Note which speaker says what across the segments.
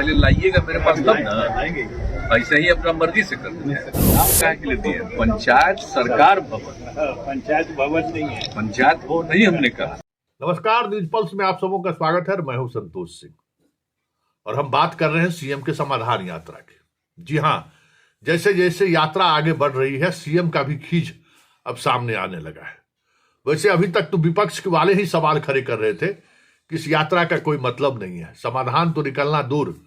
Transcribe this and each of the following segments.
Speaker 1: पहले लाइएगा मेरे पास तब ना, ऐसे ही अपना मर्जी से कर देते हैं। नाम क्या के लिए दिए? पंचायत सरकार भवन।
Speaker 2: पंचायत भवन नहीं है,
Speaker 1: पंचायत भवन नहीं हमने कहा।
Speaker 3: नमस्कार, न्यूज पल्स में आप सबों का स्वागत है। मैं हूं संतोष सिंह और हम बात कर रहे हैं सीएम के समाधान यात्रा की। जी हां, जैसे जैसे यात्रा आगे बढ़ रही है, सीएम का भी खींच अब सामने आने लगा है। वैसे अभी तक तो विपक्ष के वाले ही सवाल खड़े कर रहे थे कि इस यात्रा का कोई मतलब नहीं है, समाधान तो निकलना दूर,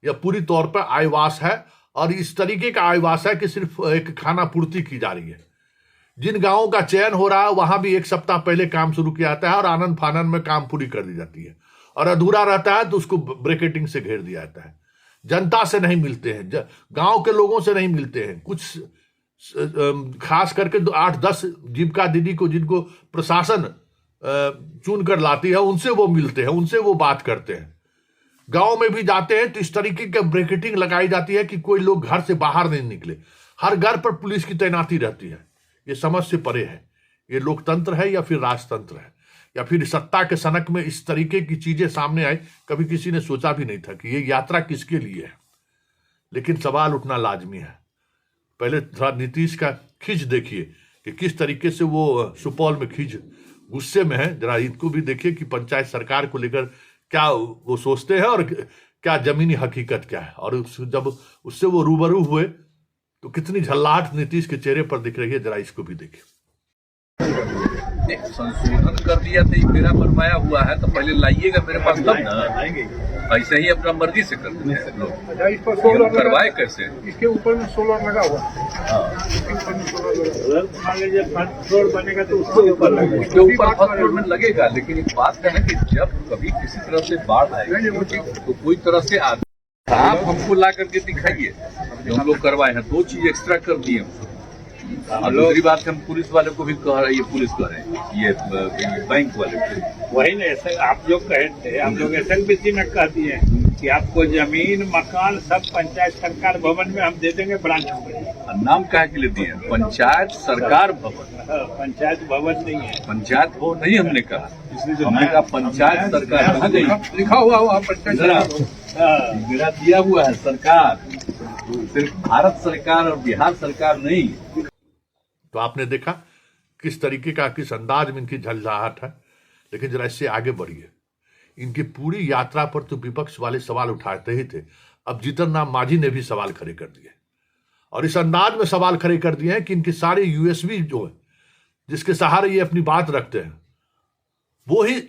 Speaker 3: यह पूरी तौर पर आयवास है और इस तरीके का आयवास है कि सिर्फ एक खाना पूर्ति की जा रही है। जिन गांवों का चयन हो रहा है वहां भी एक सप्ताह पहले काम शुरू किया जाता है और आनंद फानन में काम पूरी कर दी जाती है, और अधूरा रहता है तो उसको ब्रेकेटिंग से घेर दिया जाता है। जनता से नहीं मिलते हैं, गांव के लोगों से नहीं मिलते हैं। कुछ खास करके 8-10 जीविका दीदी को, जिनको प्रशासन चुन कर लाती है, उनसे वो मिलते हैं, उनसे वो बात करते हैं। गांव में भी जाते हैं तो इस तरीके की ब्रेकेटिंग लगाई जाती है कि कोई लोग घर से बाहर नहीं निकले। हर घर पर पुलिस की तैनाती रहती है। ये समझ से परे है। ये लोकतंत्र है या फिर राजतंत्र है, या फिर सत्ता के सनक में इस तरीके की चीजें सामने आई? कभी किसी ने सोचा भी नहीं था कि ये यात्रा किसके लिए है। लेकिन सवाल उठना लाजमी है। पहले थोड़ा नीतीश का खींच देखिए कि किस तरीके से वो सुपौल में खींच गुस्से में है। जरा इनको भी देखिए कि पंचायत सरकार को लेकर क्या वो सोचते हैं और क्या जमीनी हकीकत क्या है। और जब उससे वो रूबरू हुए तो कितनी झल्लाहट नीतीश के चेहरे पर दिख रही है, जरा इसको भी देखिए।
Speaker 1: संशोधन कर दिया तो ये मेरा बनवाया हुआ है, तो पहले लाइएगा मेरे पास तब ना, ऐसे ही अपना मर्जी से कर देते हैं लोग।
Speaker 2: इस पर सोलर
Speaker 1: करवाए कैसे?
Speaker 2: इसके ऊपर में सोलर लगा हुआ है। इसके ऊपर में सोलर मान लीजिए फर्स्ट फ्लोर बनेगा तो उसके ऊपर लगेगा,
Speaker 1: उसके ऊपर फर्स्ट फ्लोर में लगेगा। लेकिन एक बात है ना कि जब कभी किसी तरह से बाढ़ आएगी तो कोई तरह से आप हमको ला करके दिखाइए जो हम लोग करवाए हैं। 2 चीज एक्स्ट्रा कर दिए। और दूसरी बात हम पुलिस वाले को भी कह रहे, ये पुलिस कह रहे हैं, ये बैंक वाले को।
Speaker 2: वही ना, ऐसे आप जो कहे थे, आप लोग SLBC में कह दिए कि आपको जमीन मकान सब पंचायत सरकार भवन में हम दे देंगे, ब्रांच में।
Speaker 1: नाम क्या के लिए दिए? पंचायत सरकार भवन।
Speaker 2: पंचायत भवन नहीं है,
Speaker 1: पंचायत भवन नहीं हमने कहा, इसलिए हमने कहा पंचायत सरकार। कहाँ गई?
Speaker 2: लिखा हुआ वहाँ पंचायत।
Speaker 1: मेरा दिया हुआ है सरकार, सिर्फ भारत सरकार और बिहार सरकार नहीं।
Speaker 3: तो आपने देखा किस तरीके का, किस अंदाज में इनकी झल्लाहट है। लेकिन जरा इससे आगे बढ़िए। इनकी पूरी यात्रा पर तो विपक्ष वाले सवाल उठाते ही थे, अब जीतन राम मांझी ने भी सवाल खड़े कर दिए, और इस अंदाज में सवाल खड़े कर दिए हैं कि इनके सारे USB जो है, जिसके सहारे ये अपनी बात रखते हैं, वो ही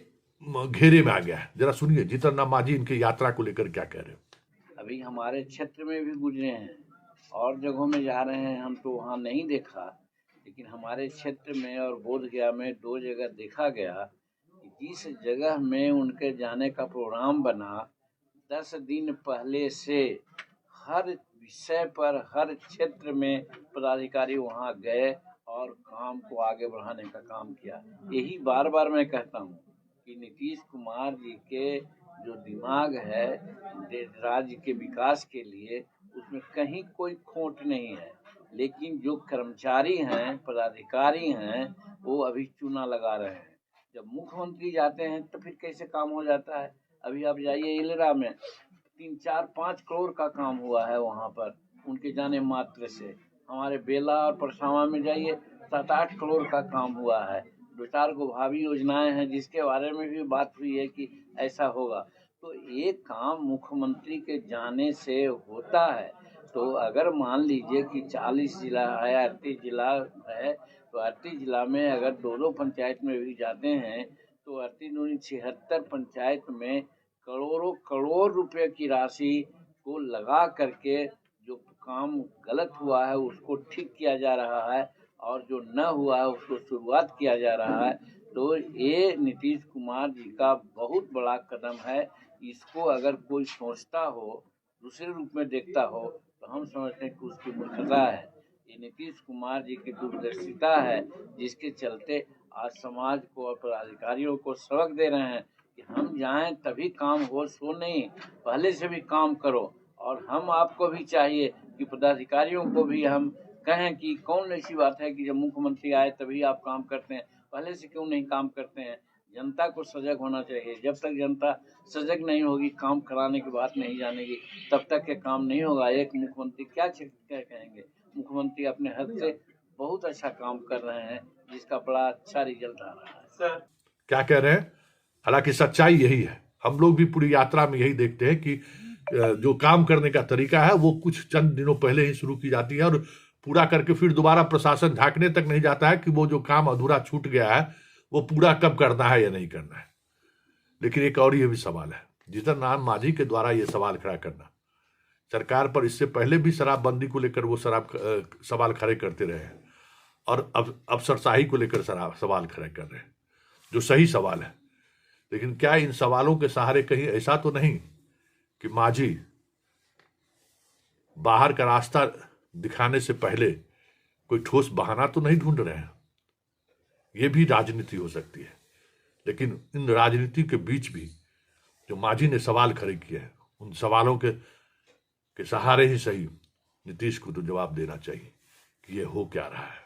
Speaker 3: घेरे में आ गया है। जरा सुनिए जीतन राम मांझी इनकी यात्रा को लेकर क्या कह रहे हैं।
Speaker 4: अभी हमारे क्षेत्र में भी गुजरे हैं और जगहों में जा रहे हैं, हम तो वहाँ नहीं देखा, लेकिन हमारे क्षेत्र में और बोधगया में 2 जगह देखा गया कि जिस जगह में उनके जाने का प्रोग्राम बना, 10 दिन पहले से हर विषय पर हर क्षेत्र में पदाधिकारी वहाँ गए और काम को आगे बढ़ाने का काम किया। यही बार बार मैं कहता हूँ कि नीतीश कुमार जी के जो दिमाग है राज्य के विकास के लिए, उसमें कहीं कोई खोट नहीं है। लेकिन जो कर्मचारी हैं, पदाधिकारी हैं, वो अभी चूना लगा रहे हैं। जब मुख्यमंत्री जाते हैं तो फिर कैसे काम हो जाता है। अभी आप जाइए इलरा में 3-4-5 करोड़ का काम हुआ है वहाँ पर उनके जाने मात्र से। हमारे बेला और परसावा में जाइए 7-8 करोड़ का काम हुआ है। 2-4 गो भावी योजनाएं हैं जिसके बारे में भी बात हुई है कि ऐसा होगा। तो ये काम मुख्यमंत्री के जाने से होता है। तो अगर मान लीजिए कि 40 जिला है, 38 जिला है, तो 38 जिला में अगर 2-2 पंचायत में भी जाते हैं तो 76 पंचायत में करोड़ों करोड़ रुपए की राशि को लगा करके जो काम गलत हुआ है उसको ठीक किया जा रहा है, और जो न हुआ है उसको शुरुआत किया जा रहा है। तो ये नीतीश कुमार जी का बहुत बड़ा कदम है। इसको अगर कोई सोचता हो, दूसरे रूप में देखता हो, तो हम समझते हैं कि उसकी मूर्खता है। ये नीतीश कुमार जी की दूरदर्शिता है, जिसके चलते आज समाज को और पदाधिकारियों को सबक दे रहे हैं कि हम जाएं तभी काम हो, सो नहीं, पहले से भी काम करो। और हम आपको भी चाहिए कि पदाधिकारियों को भी हम कहें कि कौन ऐसी बात है कि जब मुख्यमंत्री आए तभी आप काम करते हैं, पहले से क्यों नहीं काम करते हैं। जनता को सजग होना चाहिए। जब तक जनता सजग नहीं होगी, काम कराने की बात नहीं जानेगी, तब तक के काम नहीं होगा। एक मुख्यमंत्री क्या कहेंगे, मुख्यमंत्री अपने हद से बहुत अच्छा काम कर रहे हैं, जिसका बड़ा अच्छा रिजल्ट आ रहा है।
Speaker 2: सर
Speaker 3: क्या कह रहे हैं? हालांकि सच्चाई यही है। हम लोग भी पूरी यात्रा में यही देखते हैं कि जो काम करने का तरीका है वो कुछ चंद दिनों पहले ही शुरू की जाती है और पूरा करके फिर दोबारा प्रशासन झांकने तक नहीं जाता है कि वो जो काम अधूरा छूट गया है वो पूरा कब करना है या नहीं करना है। लेकिन एक और ये भी सवाल है, जीतन मांझी के द्वारा ये सवाल खड़ा करना, सरकार पर इससे पहले भी शराबबंदी को लेकर वो सवाल खड़े करते रहे हैं और अब अफसरशाही को लेकर सवाल खड़े कर रहे हैं, जो सही सवाल है। लेकिन क्या इन सवालों के सहारे कहीं ऐसा तो नहीं कि मांझी बाहर का रास्ता दिखाने से पहले कोई ठोस बहाना तो नहीं ढूंढ रहे हैं? ये भी राजनीति हो सकती है। लेकिन इन राजनीति के बीच भी जो मांझी ने सवाल खड़े किए हैं, उन सवालों के सहारे ही सही नीतीश को तो जवाब देना चाहिए कि ये हो क्या रहा है।